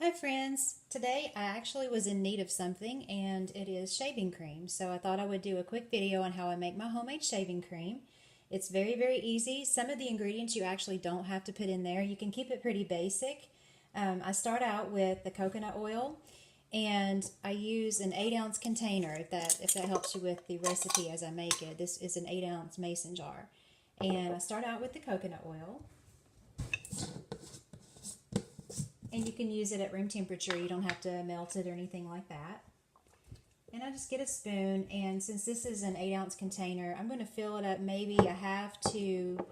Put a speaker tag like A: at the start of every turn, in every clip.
A: Hi friends! Today I actually was in need of something and it is shaving cream. So I thought I would do a quick video on how I make my homemade shaving cream. It's very easy. Some of the ingredients you actually don't have to put in there. You can keep it pretty basic. I start out with the coconut oil and I use an 8-ounce container if that helps you with the recipe as I make it. This is an 8-ounce mason jar. And I start out with the coconut oil. And you can use it at room temperature. You don't have to melt it or anything like that. And I just get a spoon, and since this is an 8-ounce container, I'm going to fill it up maybe a half to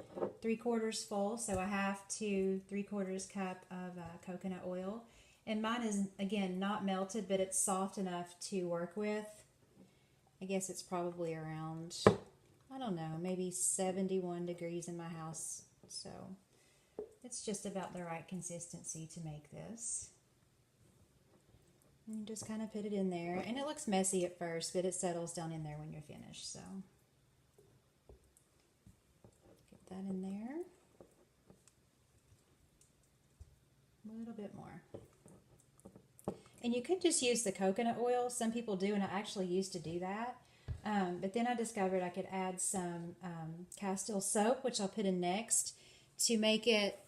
A: 3/4 full. So a half to 3/4 cup of coconut oil. And mine is, again, not melted, but it's soft enough to work with. I guess it's probably around, I don't know, maybe 71 degrees in my house. So it's just about the right consistency to make this. And you just kind of put it in there. And it looks messy at first, but it settles down in there when you're finished. So get that in there. A little bit more. And you could just use the coconut oil. Some people do, and I actually used to do that. But then I discovered I could add some Castile soap, which I'll put in next, to make it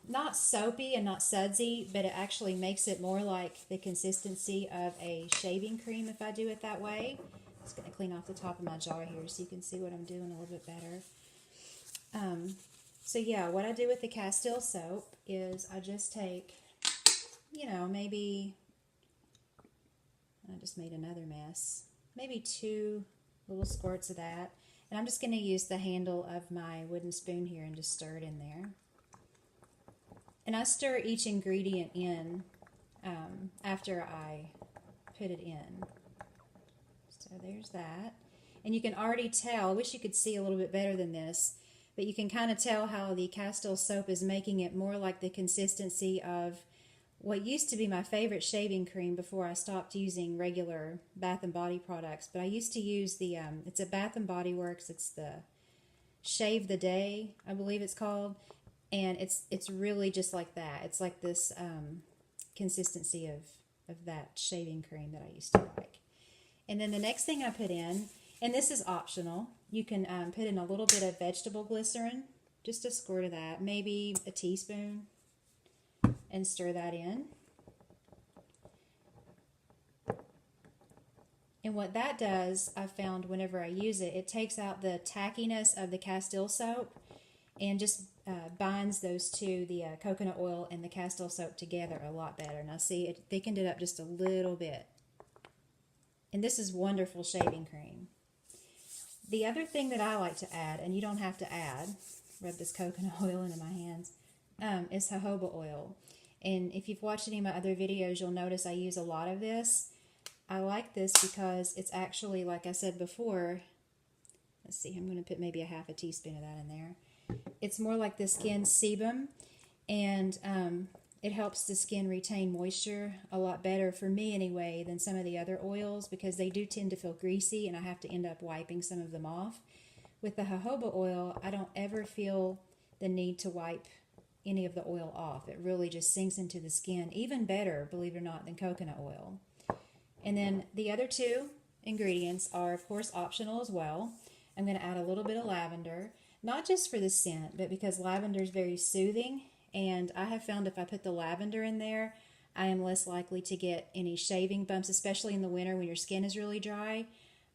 A: not soapy and not sudsy, but it actually makes it more like the consistency of a shaving cream if I do it that way. I'm just going to clean off the top of my jar here so you can see what I'm doing a little bit better. So yeah, what I do with the Castile soap is I just take, maybe, I just made another mess, maybe 2 little squirts of that. And I'm just going to use the handle of my wooden spoon here and just stir it in there. And I stir each ingredient in after I put it in. So there's that. And you can already tell, I wish you could see a little bit better than this, but you can kind of tell how the Castile soap is making it more like the consistency of what used to be my favorite shaving cream before I stopped using regular Bath & Body products. But I used to use the, it's a Bath & Body Works, it's the Shave the Day, I believe it's called. And it's really just like that. It's like this consistency of that shaving cream that I used to like. And then the next thing I put in, and this is optional, you can put in a little bit of vegetable glycerin, just a squirt of that, maybe a teaspoon, and stir that in. And what that does, I've found whenever I use it, it takes out the tackiness of the Castile soap and just binds those two, the coconut oil and the Castile soap, together a lot better. Now see, it thickened it up just a little bit. And this is wonderful shaving cream. The other thing that I like to add, and you don't have to add, rub this coconut oil into my hands, is jojoba oil. And if you've watched any of my other videos, you'll notice I use a lot of this. I like this because it's actually, like I said before, let's see, I'm going to put maybe a half a teaspoon of that in there. It's more like the skin sebum, and it helps the skin retain moisture a lot better, for me anyway, than some of the other oils, because they do tend to feel greasy and I have to end up wiping some of them off. With the jojoba oil, I don't ever feel the need to wipe any of the oil off. It really just sinks into the skin, even better, believe it or not, than coconut oil. And then the other 2 ingredients are, of course, optional as well. I'm going to add a little bit of lavender, not just for the scent, but because lavender is very soothing. And I have found if I put the lavender in there, I am less likely to get any shaving bumps, especially in the winter when your skin is really dry.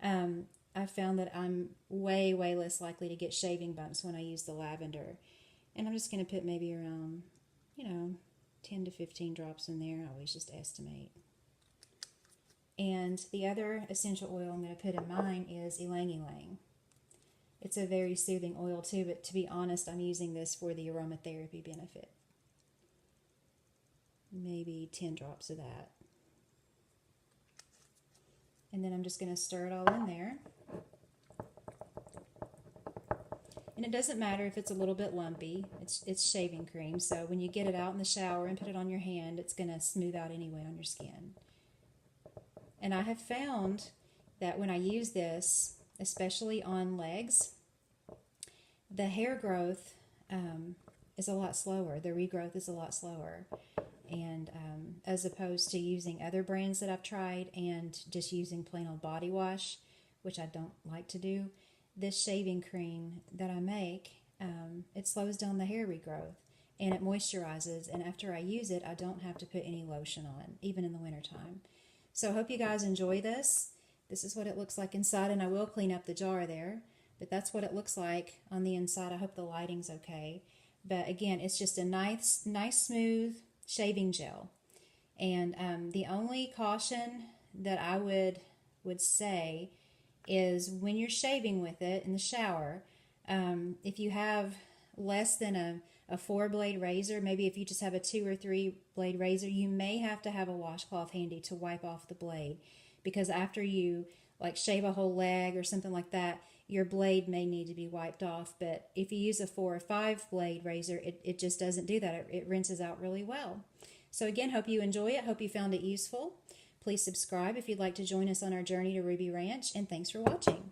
A: I've found that I'm way less likely to get shaving bumps when I use the lavender. And I'm just going to put maybe around, 10 to 15 drops in there. I always just estimate. And the other essential oil I'm going to put in mine is ylang ylang. It's a very soothing oil too, but to be honest, I'm using this for the aromatherapy benefit. Maybe 10 drops of that. And then I'm just going to stir it all in there. And it doesn't matter if it's a little bit lumpy. It's shaving cream, so when you get it out in the shower and put it on your hand, it's going to smooth out anyway on your skin. And I have found that when I use this, especially on legs, the hair growth is a lot slower. The regrowth is a lot slower. and as opposed to using other brands that I've tried and just using plain old body wash, which I don't like to do. This shaving cream that I make, it slows down the hair regrowth and it moisturizes, and after I use it I don't have to put any lotion on, even in the wintertime. So I hope you guys enjoy this. This is what it looks like inside, and I will clean up the jar there, but that's what it looks like on the inside. I hope the lighting's okay. But again, it's just a nice smooth shaving gel. And the only caution that I would say is when you're shaving with it in the shower, if you have less than a 4-blade razor, maybe if you just have a 2 or 3 blade razor, you may have to have a washcloth handy to wipe off the blade, because after you like shave a whole leg or something like that, your blade may need to be wiped off. But if you use a 4 or 5 blade razor, it just doesn't do that. It rinses out really well. So again, hope you enjoy it. Hope you found it useful. Please subscribe if you'd like to join us on our journey to Ruby Ranch, and thanks for watching.